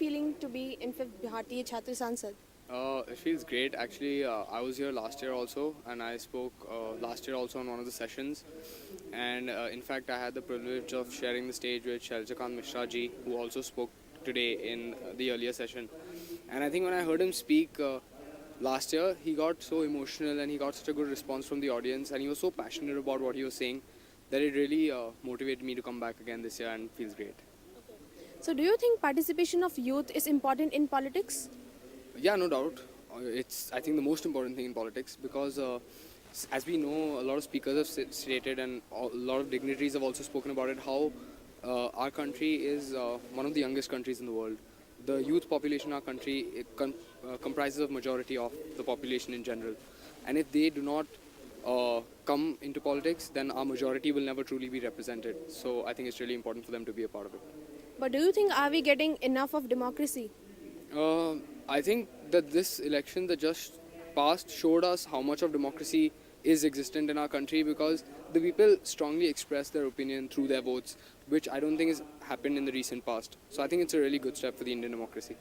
feeling to be in 5th Bharatiya Chhatri Sansad? It feels great. Actually, I was here last year also, and I spoke last year also on one of the sessions. And in fact, I had the privilege of sharing the stage with Shaljakant Mishra ji, who also spoke today in the earlier session. And I think when I heard him speak last year, he got so emotional and he got such a good response from the audience, and he was so passionate about what he was saying that it really motivated me to come back again this year and feels great. So, do you think participation of youth is important in politics? Yeah, no doubt. It's, I think, the most important thing in politics because, as we know, a lot of speakers have stated and a lot of dignitaries have also spoken about it, how our country is one of the youngest countries in the world. The youth population in our country comprises of majority of the population in general. And if they do not come into politics, then our majority will never truly be represented. So I think it's really important for them to be a part of it. But do you think are we getting enough of democracy? I think that this election that just passed showed us how much of democracy is existent in our country because the people strongly expressed their opinion through their votes, which I don't think has happened in the recent past. So I think it's a really good step for the Indian democracy.